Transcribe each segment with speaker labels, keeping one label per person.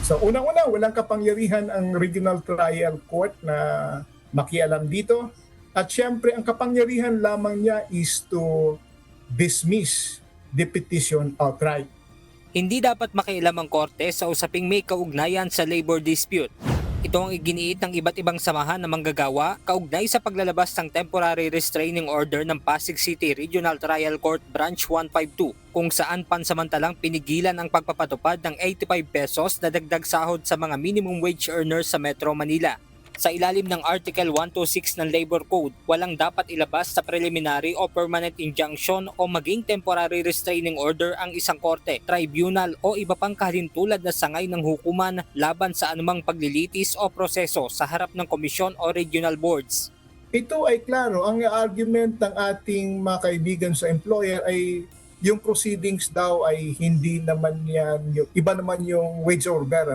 Speaker 1: So unang-una, walang kapangyarihan ang Regional Trial Court na makialam dito. At syempre, ang kapangyarihan lamang niya is to dismiss the petition outright.
Speaker 2: Hindi dapat makialam ang korte sa usaping may kaugnayan sa labor dispute. Ito ang iginiit ng iba't ibang samahan ng manggagawa kaugnay sa paglalabas ng temporary restraining order ng Pasig City Regional Trial Court Branch 152 kung saan pansamantalang pinigilan ang pagpapatupad ng 85 pesos na dagdag sahod sa mga minimum wage earners sa Metro Manila. Sa ilalim ng Article 126 ng Labor Code, walang dapat ilabas sa preliminary o permanent injunction o maging temporary restraining order ang isang korte, tribunal o iba pang kahintulad na sangay ng hukuman laban sa anumang paglilitis o proseso sa harap ng komisyon o regional boards.
Speaker 1: Ito ay klaro, ang argument ng ating mga kaibigan sa employer ay yung proceedings daw ay hindi naman yan, iba naman yung wage order.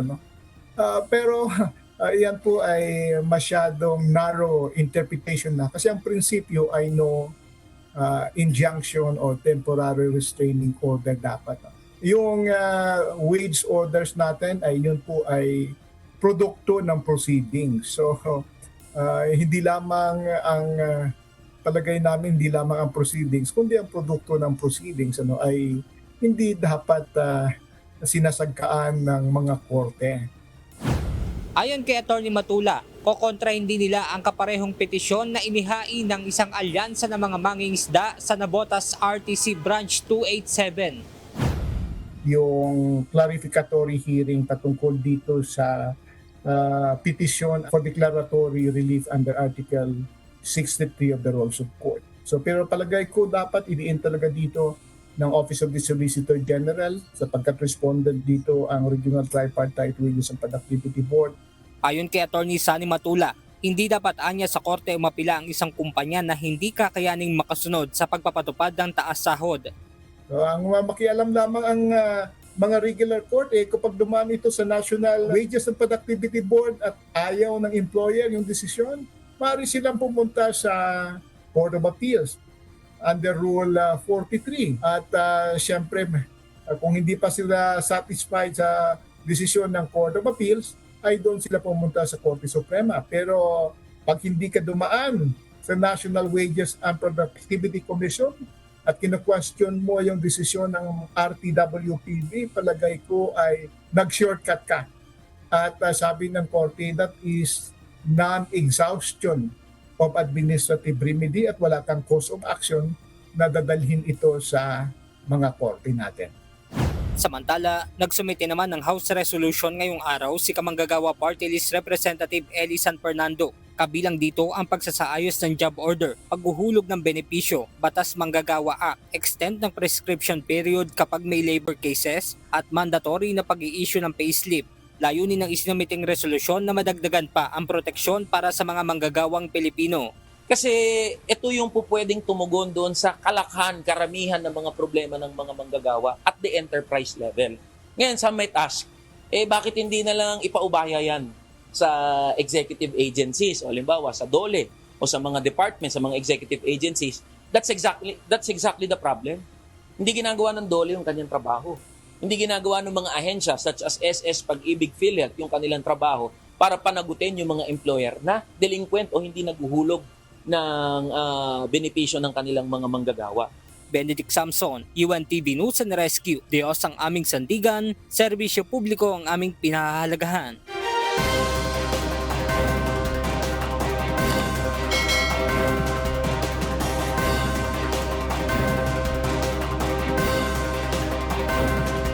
Speaker 1: Pero yan po ay masyadong narrow interpretation na kasi ang prinsipyo ay no injunction or temporary restraining order dapat. Yung wage orders natin ay yun po ay produkto ng proceedings. So hindi lamang ang palagay namin, hindi lamang ang proceedings, kundi ang produkto ng proceedings ay hindi dapat sinasagkaan ng mga korte.
Speaker 2: Ayon kay Atty. Matula, kokontrahin din nila ang kaparehong petisyon na inihain ng isang alyansa ng mga mangingisda sa Nabotas RTC Branch 287.
Speaker 1: Yung clarificatory hearing patungkol dito sa petition for declaratory relief under Article 63 of the Rules of Court. So pero palagay ko dapat idiin talaga dito ng Office of the Solicitor General sapagkat respondent dito ang Regional Tripartite Wages and Productivity Board.
Speaker 2: Ayon kay Atty. Sunny Matula, hindi dapat anya sa korte umapila ang isang kumpanya na hindi kakayaning makasunod sa pagpapatupad ng taas sahod.
Speaker 1: So, ang makialam lamang ang mga regular court kapag dumaan ito sa National Wages and Productivity Board at ayaw ng employer yung desisyon, maaari silang pumunta sa Court of Appeals under Rule 43. At syempre, kung hindi pa sila satisfied sa desisyon ng Court of Appeals, ay doon sila pumunta sa Korte Suprema. Pero pag hindi ka dumaan sa National Wages and Productivity Commission at kina-question mo yung desisyon ng RTWPB, palagay ko ay nag-shortcut ka. At sabi ng Korte, that is non-exhaustion of administrative remedy at wala kang cause of action na dadalhin ito sa mga korte natin.
Speaker 2: Samantala, nagsumite naman ng House Resolution ngayong araw si Kamanggagawa Party List Representative Eli San Fernando. Kabilang dito ang pagsasaayos ng job order, paghuhulog ng benepisyo, Batas Manggagawa Act, extend ng prescription period kapag may labor cases, at mandatory na pag-i-issue ng payslip. Layunin ng isinumiting resolusyon na madagdagan pa ang proteksyon para sa mga manggagawang Pilipino.
Speaker 3: Kasi ito yung pupwedeng tumugon doon sa kalakhan, karamihan ng mga problema ng mga manggagawa at the enterprise level. Ngayon, some might ask, bakit hindi na lang ipaubaya yan sa executive agencies o halimbawa sa DOLE o sa mga departments, sa mga executive agencies? That's exactly the problem. Hindi ginagawa ng DOLE yung kanyang trabaho. Hindi ginagawa ng mga ahensya such as SS, Pag-ibig, PhilHealth yung kanilang trabaho para panagutin yung mga employer na delinquent o hindi naghuhulog ng benepisyo ng kanilang mga manggagawa.
Speaker 2: Benedict Samson, UNTV News and Rescue. Diyos ang aming sandigan, serbisyo publiko ang aming pinahahalagahan.